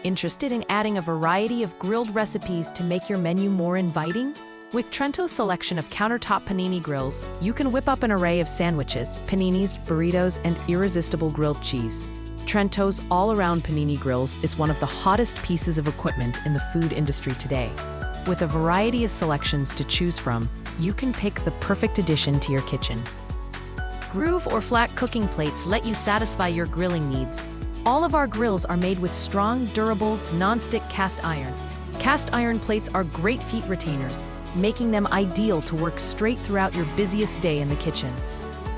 Interested in adding a variety of grilled recipes to make your menu more inviting? With Trento's selection of countertop panini grills, you can whip up an array of sandwiches, paninis, burritos, and irresistible grilled cheese. Trento's all-around panini grills is one of the hottest pieces of equipment in the food industry today. With a variety of selections to choose from, you can pick the perfect addition to your kitchen. Groove or flat cooking plates let you satisfy your grilling needs. All of our grills are made with strong, durable, non-stick cast iron. Cast iron plates are great heat retainers, making them ideal to work straight throughout your busiest day in the kitchen.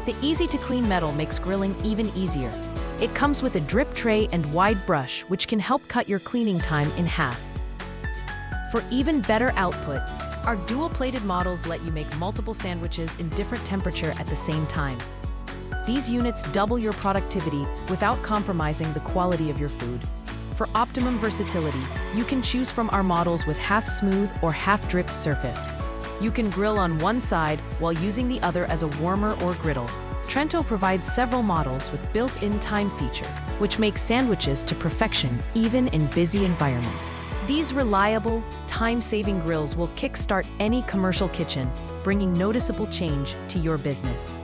The easy-to-clean metal makes grilling even easier. It comes with a drip tray and wide brush, which can help cut your cleaning time in half. For even better output, our dual-plated models let you make multiple sandwiches in different temperature at the same time. These units double your productivity without compromising the quality of your food. For optimum versatility, you can choose from our models with half-smooth or half-dripped surface. You can grill on one side while using the other as a warmer or griddle. Trento provides several models with built-in time feature, which makes sandwiches to perfection even in busy environment. These reliable, time-saving grills will kickstart any commercial kitchen, bringing noticeable change to your business.